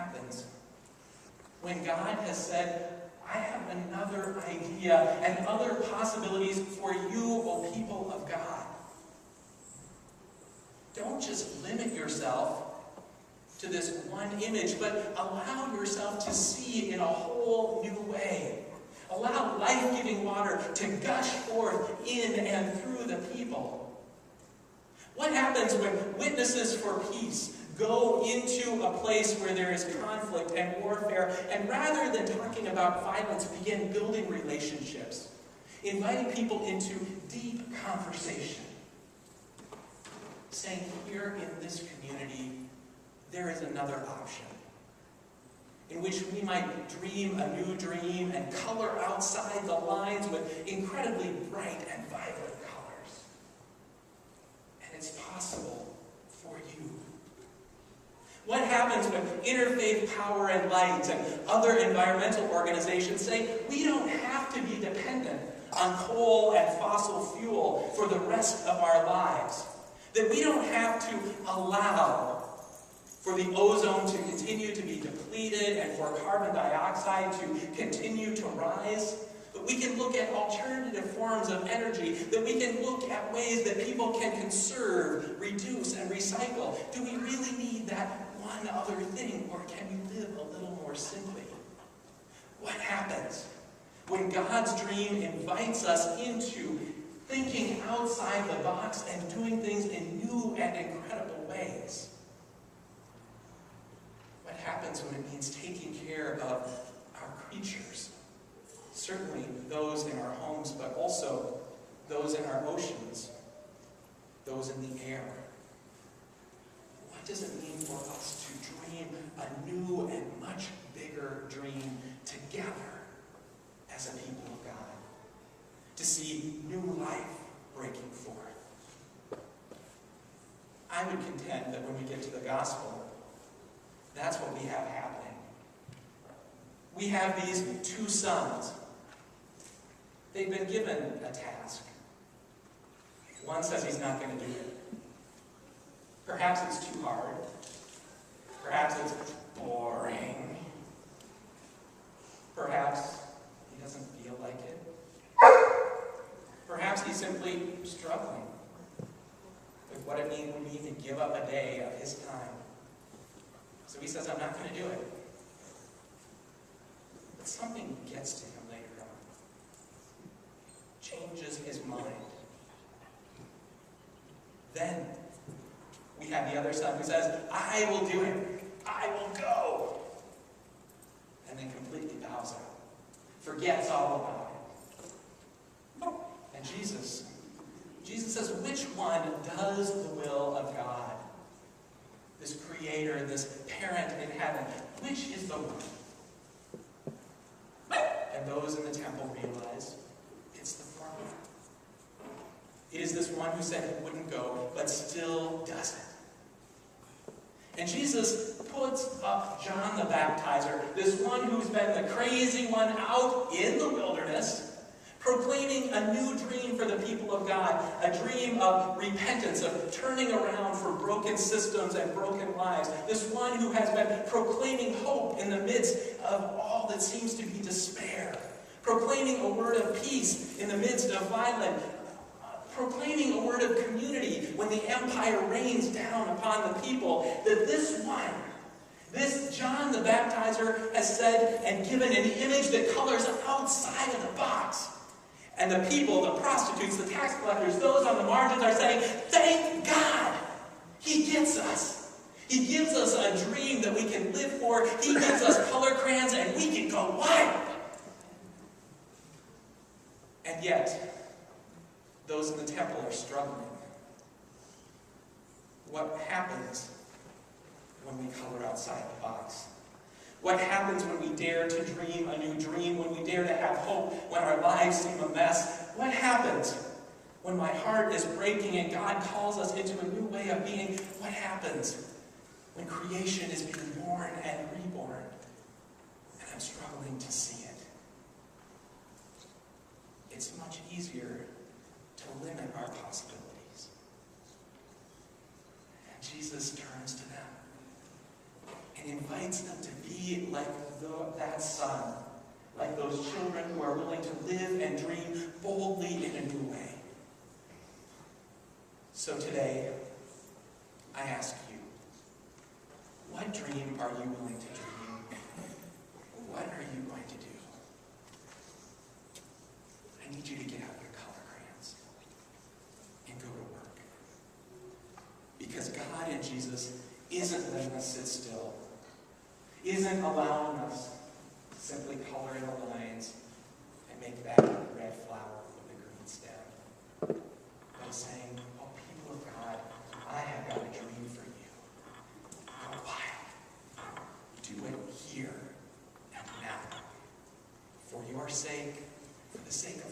happens when God has said, I have another idea and other possibilities for you, O people of God? Don't just limit yourself to this one image, but allow yourself to see in a whole new way. Allow life-giving water to gush forth in and through the people. What happens when witnesses for peace go into a place where there is conflict and warfare, and rather than talking about violence, begin building relationships, inviting people into deep conversation, saying, here in this community, there is another option, in which we might dream a new dream and color outside the lines with incredibly bright and vibrant colors. And it's possible for you. What happens when Interfaith Power and Light and other environmental organizations say we don't have to be dependent on coal and fossil fuel for the rest of our lives? That we don't have to allow for the ozone to continue to be depleted and for carbon dioxide to continue to rise? But we can look at alternative forms of energy, that we can look at ways that people can conserve, reduce, and recycle. Do we really need that one other thing, or can we live a little more simply? What happens when God's dream invites us into thinking outside the box and doing things in new and incredible ways? What happens when it means taking care of our creatures? Certainly those in our homes, but also those in our oceans, those in the air. What does it mean for us to dream a new and much bigger dream together as a people of God? To see new life breaking forth. I would contend that when we get to the gospel, that's what we have happening. We have these two sons. They've been given a task. One says he's not going to do it. Perhaps it's too hard. Perhaps it's boring. Perhaps he doesn't feel like it. Perhaps he's simply struggling with what it would mean to give up a day of his time. So he says, I'm not going to do it. But something gets to him later on. Changes his mind. Then we have the other son who says, I will do it. I will go. And then completely bows out. Forgets all about it. And Jesus says, which one does the will of God? This creator, this parent in heaven, which is the one? And those in the temple realize it's the former. It is this one who said he wouldn't go, but still does it. And Jesus puts up John the Baptizer, this one who's been the crazy one out in the wilderness, proclaiming a new dream for the people of God, a dream of repentance, of turning around for broken systems and broken lives. This one who has been proclaiming hope in the midst of all that seems to be despair, proclaiming a word of peace in the midst of violence, proclaiming a word of community when the empire rains down upon the people. That this one, this John the Baptizer, has said and given an image that colors outside of the box. And the people, the prostitutes, the tax collectors, those on the margins are saying, thank God, he gets us. He gives us a dream that we can live for. He gives us color crayons and we can go wild. And yet, those in the temple are struggling. What happens when we color outside the box? What happens when we dare to dream a new dream, when we dare to have hope, when our lives seem a mess? What happens when my heart is breaking and God calls us into a new way of being? What happens when creation is being born and reborn and I'm struggling to see it? It's much easier to limit our possibilities. And Jesus turns to them. And invites them to be like that son, like those children who are willing to live and dream boldly in a new way. So today, I ask you, what dream are you willing to dream? What are you going to do? I need you to get out your color crayons and go to work. Because God in Jesus isn't letting us sit still, isn't allowing us to simply color in the lines and make that red flower with the green stem. But is saying, oh, people of God, I have got a dream for you. Go wild. Do it here and now. For your sake, for the sake of